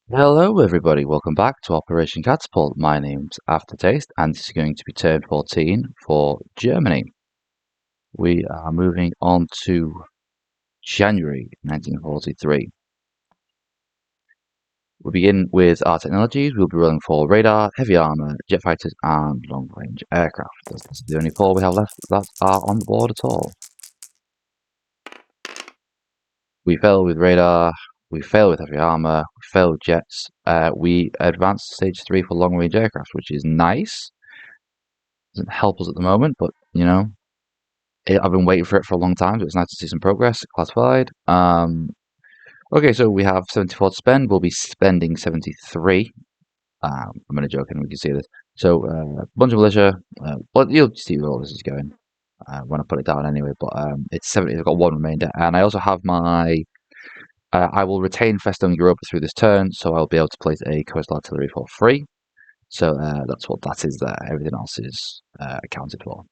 Hello everybody, welcome back to Operation Catapult. My name's Aftertaste and this is going to be turn 14 for Germany. We are moving on to January 1943. We'll begin with our technologies. We'll be rolling for radar, heavy armour, jet fighters and long-range aircraft. That's the only four we have left that are on the board at all. We fail with radar, we fail with heavy armour, we fail with jets. We advanced to stage 3 for long-range aircraft, which is nice. Doesn't help us at the moment, but you know, I've been waiting for it for a long time, so it's nice to see some progress. Classified. Okay, so we have 74 to spend. We'll be spending 73. I'm only joking. We can see this. So a bunch of militia. But you'll see where all this is going when I put it down anyway. But it's 70. I've got one remainder, and I also have my. I will retain Festung Europa through this turn, so I'll be able to place a coastal artillery for free. So that's what that is there. Everything else is accounted for.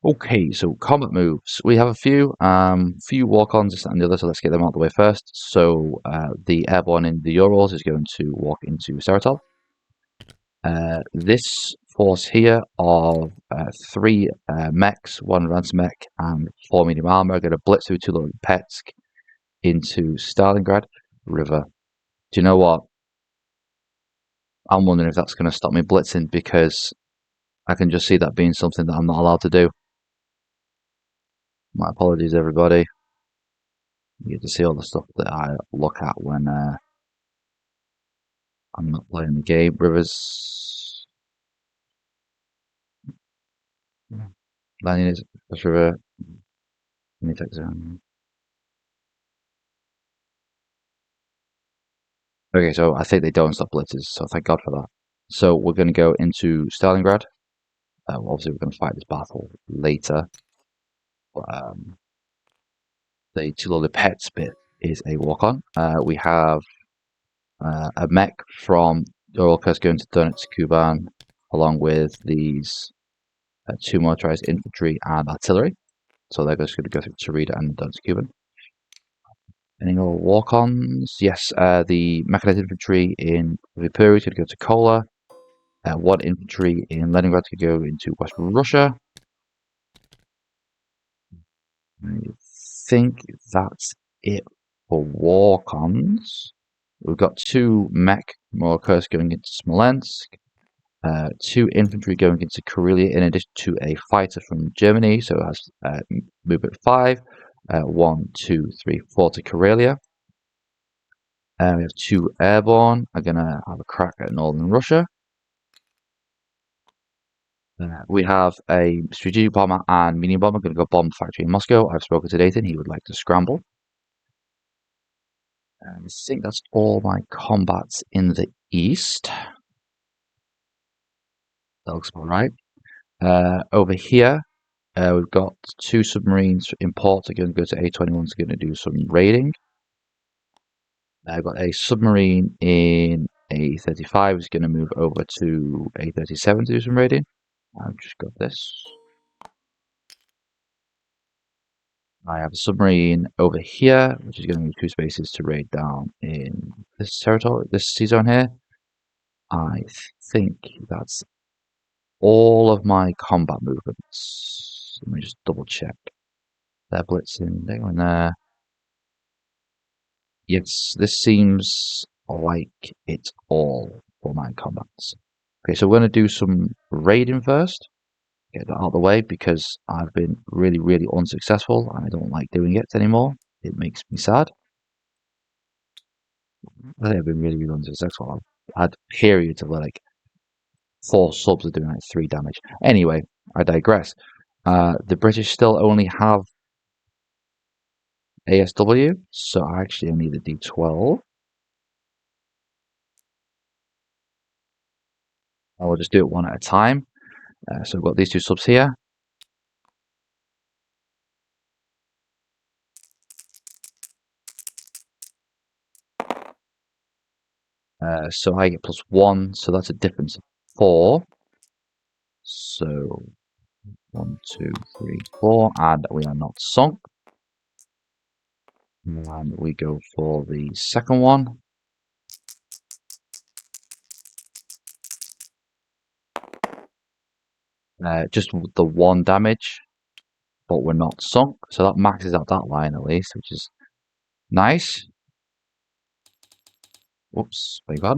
Okay, so combat moves. We have a few walk-ons, this and the other, so let's get them out of the way first. So the airborne in the Urals is going to walk into Saratov. This force here of 3 mechs, 1 ransom mech, and 4 medium armor are going to blitz through Petsk into Stalingrad River. Do you know what? I'm wondering if that's going to stop me blitzing because I can just see that being something that I'm not allowed to do. My apologies, everybody. You get to see all the stuff that I look at when I'm not playing the game. Rivers. Landing is this river. Okay, so I think they don't stop blitzes, so thank God for that. So we're going to go into Stalingrad. Obviously, we're going to fight this battle later. But the Tulole Pets bit is a walk-on. We have a mech from Uralkers going to Donetsk, Kuban, along with these 2 motorized infantry and artillery. So they're just going to go through Tarida and Donetsk, Kuban. Any more walk-ons? Yes, the mechanized infantry in Vipuri is going to go to Kola. 1 infantry in Leningrad to go into West Russia. I think that's it for walk-ons. We've got 2 mech Morkers going into Smolensk. 2 infantry going into Karelia in addition to a fighter from Germany, so it has movement 5. 1, 2, 3, 4 to Karelia. We have 2 airborne are going to have a crack at northern Russia. We have a strategic bomber and medium bomber going to go bomb the factory in Moscow. I've spoken to Nathan, he would like to scramble. I think that's all my combats in the east. That looks about right. Over here, we've got 2 submarines in port are going to go to A21, is going to do some raiding. I've got a submarine in A35 is going to move over to A37 to do some raiding. I've just got this. I have a submarine over here, which is going to move 2 spaces to raid down in this territory, this sea zone here. I think that's all of my combat movements. Let me just double check. They're blitzing, they're going there. Yes, this seems like it's all for my combats. Okay, so we're going to do some raiding first. Get that out of the way because I've been really unsuccessful and I don't like doing it anymore. It makes me sad. I think I've been really unsuccessful. I've had periods of like 4 subs are doing like 3 damage. Anyway, I digress. The British still only have ASW, so I actually need a D12. I will just do it one at a time. So we've got these 2 subs here. So I get +1, so that's a difference of 4. So 1, 2, 3, 4, and we are not sunk. And we go for the second one. Just the one damage, but we're not sunk, so that maxes out that line at least, which is nice. Whoops, beg your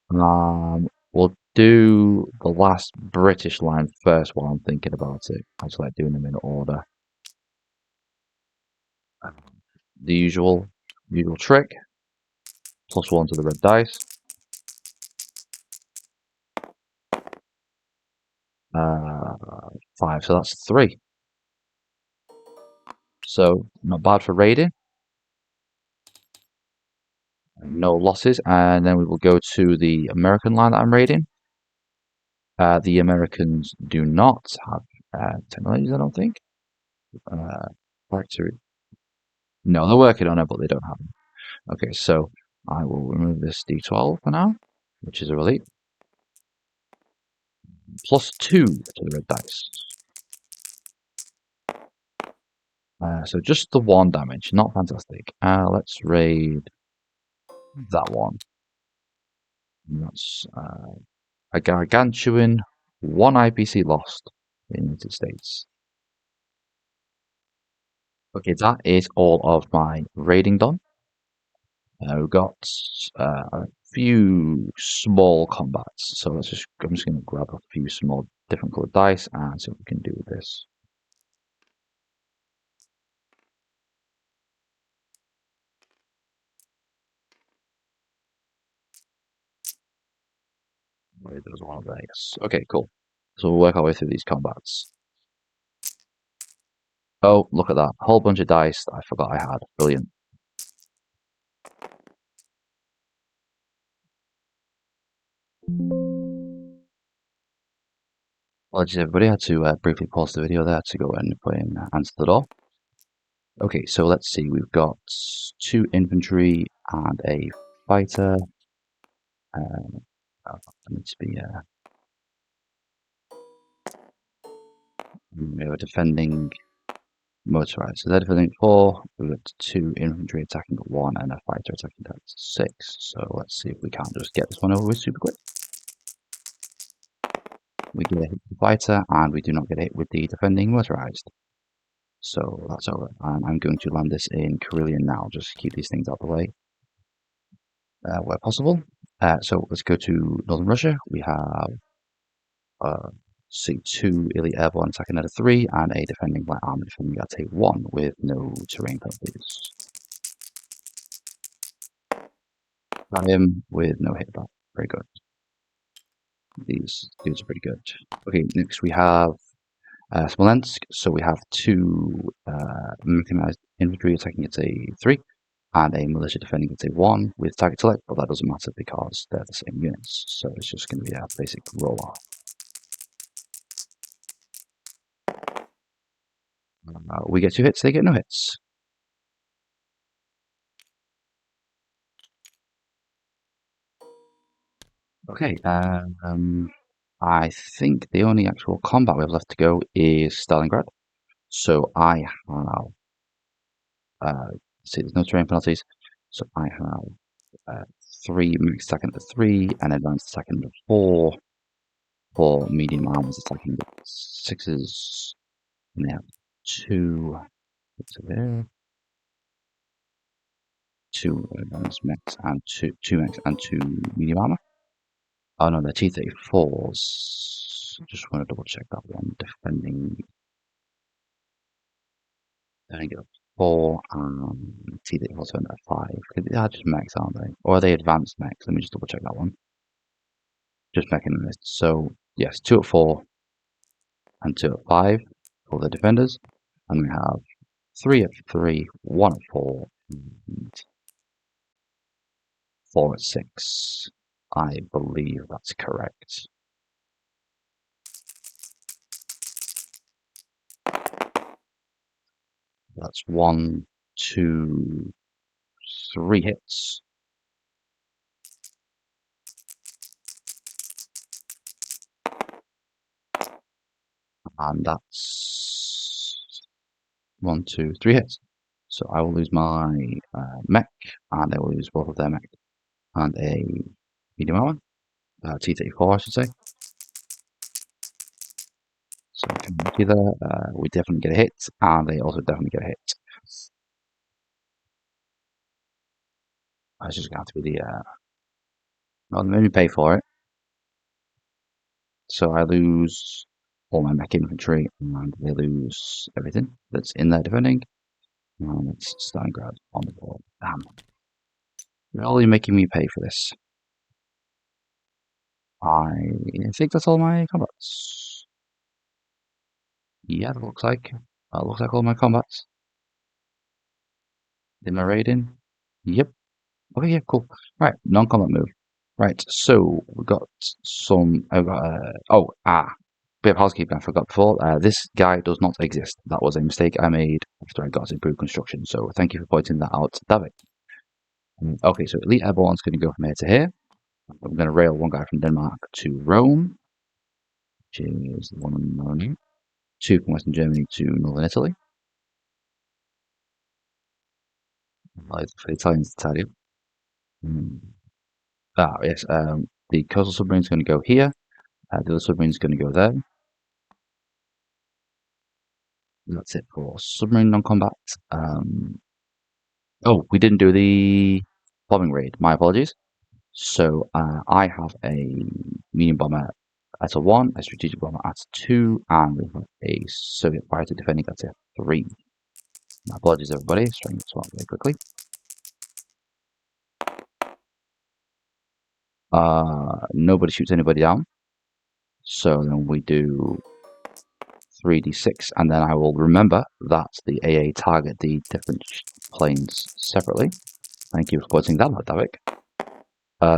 pardon. We'll do the last British line first while I'm thinking about it. I just like doing them in order. The usual trick. +1 to the red dice. 5, so that's 3. So not bad for raiding. No losses, and then we will go to the American line that I'm raiding. The Americans do not have technologies, I don't think. Factory. No, they're working on it, but they don't have them. Okay, so I will remove this D12 for now, which is a relief. +2 to the red dice. So just the 1 damage, not fantastic. Let's raid that one. And that's a gargantuan 1 IPC lost in the United States. Okay, that is all of my raiding done. We've got a few small combats, so I'm just going to grab a few small different colored dice and see what we can do with this. Wait, there was one of there, yes. Okay, cool. So we'll work our way through these combats. Oh, look at that. A whole bunch of dice that I forgot I had. Brilliant. Apologies, everybody. I had to briefly pause the video there to go and put in answer the door. Okay, so let's see. We've got 2 infantry and a fighter. Needs to be we are defending motorized. So they're defending 4. We've got 2 infantry attacking 1 and a fighter attacking 6. So let's see if we can't just get this one over with super quick. We get a hit with the fighter and we do not get hit with the defending motorized. So that's over. And I'm going to land this in Carillion now, just to keep these things out of the way where possible. So let's go to Northern Russia. We have see 2 elite airborne attacking at a 3 and a defending light armor defending at a 1 with no terrain penalties. Got him with no hit back. Very good. These dudes are pretty good. Okay, next we have Smolensk. So we have 2 mechanized infantry attacking at a 3 and a militia defending at a 1 with target select, but that doesn't matter because they're the same units. So it's just going to be a basic roll off. We get 2 hits, they get no hits. Okay, I think the only actual combat we have left to go is Stalingrad. So I have, see, there's no terrain penalties. So I have 3 max attacking at 3 and advanced attacking at 4. 4 medium armors attacking at 6s. And they have 2. What's it there? 2 advanced mechs and 2 mechs and 2 medium armor. Oh no, they're T-34s. Just want to double check that one. Defending at 4 and T-34s at 5. They are just mechs, aren't they? Or are they advanced mechs? Let me just double check that one. Just mechanists. So yes, 2 at 4 and 2 at 5 for the defenders. And we have 3 at 3, 1 at 4, and 4 at 6. I believe that's correct. That's 1, 2, 3 hits. And that's 1, 2, 3 hits. So I will lose my mech, and they will lose both of their mech. And a medium armor, T-34 I should say. Turkey there. We definitely get a hit, and they also definitely get a hit. That's just going to have to be the. Well, they made me pay for it, so I lose all my mech infantry, and they lose everything that's in there defending. And it's Stalingrad on the board. Damn. You're only making me pay for this. I think that's all my combats. Yeah, that looks like. That looks like all my combats. Did my raiding? Yep. Okay, yeah, cool. Right, non-combat move. Right, so we got some. I got bit of housekeeping I forgot before. This guy does not exist. That was a mistake I made after I got improved construction. So thank you for pointing that out, David. Okay, so Elite Airborne's going to go from here to here. I'm going to rail one guy from Denmark to Rome, which is the one on Rome. Two from Western Germany to Northern Italy. Like for the Italians to tell you. Yes. The coastal submarine is going to go here. The other submarine is going to go there. That's it for submarine non-combat. Oh, we didn't do the bombing raid. My apologies. So I have a medium bomber at a 1, a strategic bomber at a 2, and we have a Soviet fighter defending at a 3. My apologies, everybody. Trying to swap very quickly. Nobody shoots anybody down. So then we do 3d6, and then I will remember that the AA target the different planes separately. Thank you for pointing that out, Davik.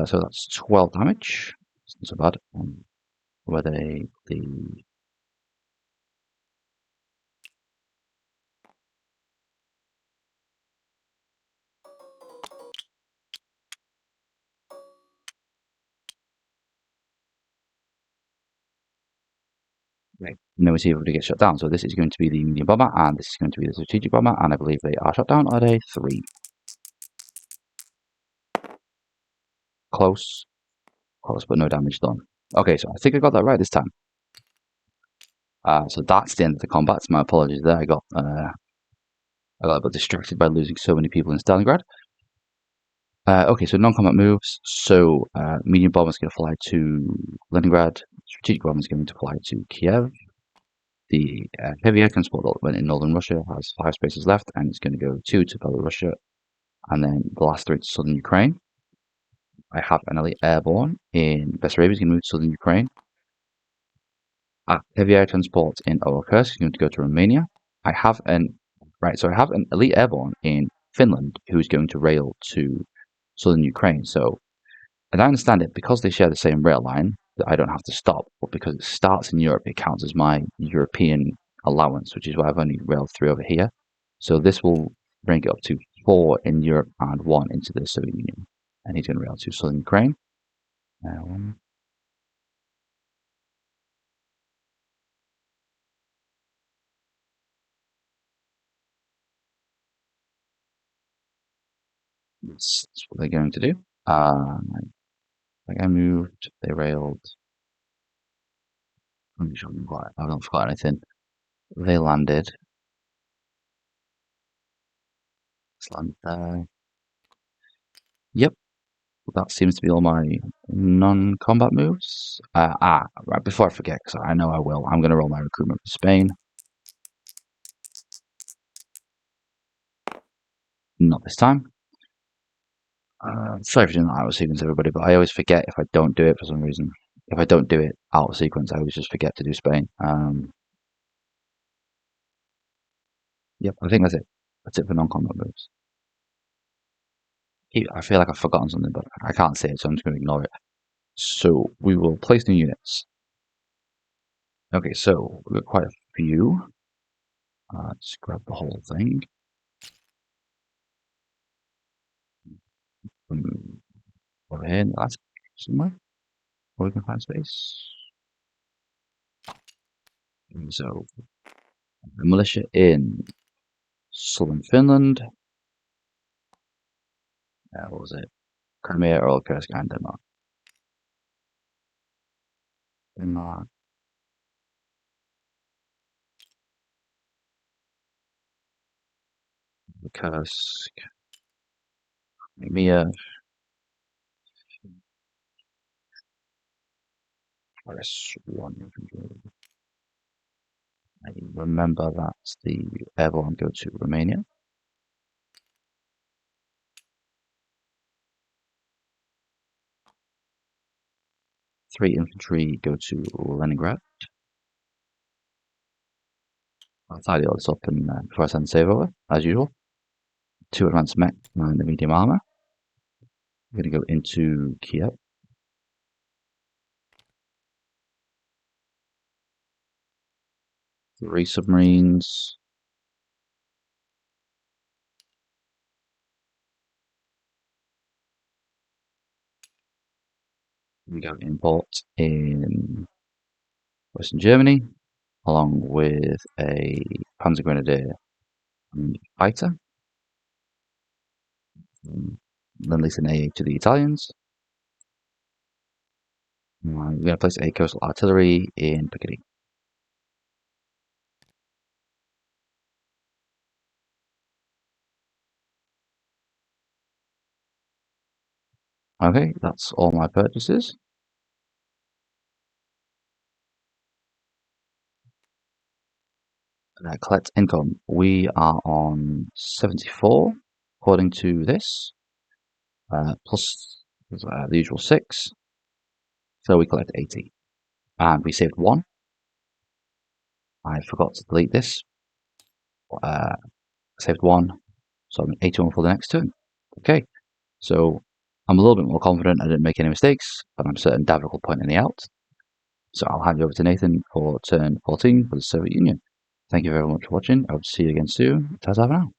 So that's 12 damage. It's not so bad. Where the right. And then we see everybody get shot down. So this is going to be the medium bomber, and this is going to be the strategic bomber, and I believe they are shot down at a 3. Close. Close, but no damage done. Okay, so I think I got that right this time. So that's the end of the combat. My apologies there. I got a bit distracted by losing so many people in Stalingrad. Okay, so non-combat moves. So medium bomber is going to fly to Leningrad. Strategic bomber is going to fly to Kiev. The heavy air transport element in northern Russia has 5 spaces left, and it's going to go 2 to Belarus, and then the last 3 to southern Ukraine. I have an elite airborne in Bessarabia, is going to move to southern Ukraine. Heavy air transport in Oakhurst is going to go to Romania. I have an elite airborne in Finland who's going to rail to southern Ukraine. So, as I understand it, because they share the same rail line, that I don't have to stop. But because it starts in Europe, it counts as my European allowance, which is why I've only railed 3 over here. So this will bring it up to 4 in Europe and 1 into the Soviet Union. And he's going to rail to southern Ukraine. That's what they're going to do. Like I moved, they railed. I'm sure I haven't forgot anything. They landed. Let's land there. Yep, that seems to be all my non-combat moves. Right, before I forget, because I know I will, I'm going to roll my recruitment for Spain. Not this time. Sorry for doing that out of sequence, everybody, but I always forget if I don't do it for some reason. If I don't do it out of sequence, I always just forget to do Spain. Yep, I think that's it. That's it for non-combat moves. I feel like I've forgotten something, but I can't say it, so I'm just going to ignore it. So we will place new units. Okay, so we've got quite a few. Let's grab the whole thing. Over here in the last somewhere where we can find space. And so the militia in southern Finland. What was it? Crimea, Earl Kursk, and Denmark. Denmark. Kursk. Make me a RS1 infantry. I remember that the airborne go to Romania. Three infantry go to Leningrad. I'll tidy all this up and before I send save over, as usual. Two advanced mech and the medium armor. We're going to go into Kiev. Three submarines. We go import in Western Germany, along with a Panzer Grenadier and fighter. Then lease an AA to the Italians. We're going to place a coastal artillery in Picardy. Okay, that's all my purchases. Collect income. We are on 74, according to this, plus the usual 6. So we collect 80. And we saved 1. I forgot to delete this. Saved 1. So I'm 81 for the next turn. Okay, so I'm a little bit more confident I didn't make any mistakes, but I'm certain Davik will point any out. So I'll hand you over to Nathan for turn 14 for the Soviet Union. Thank you very much for watching. I hope to see you again soon. Ta-ta for now.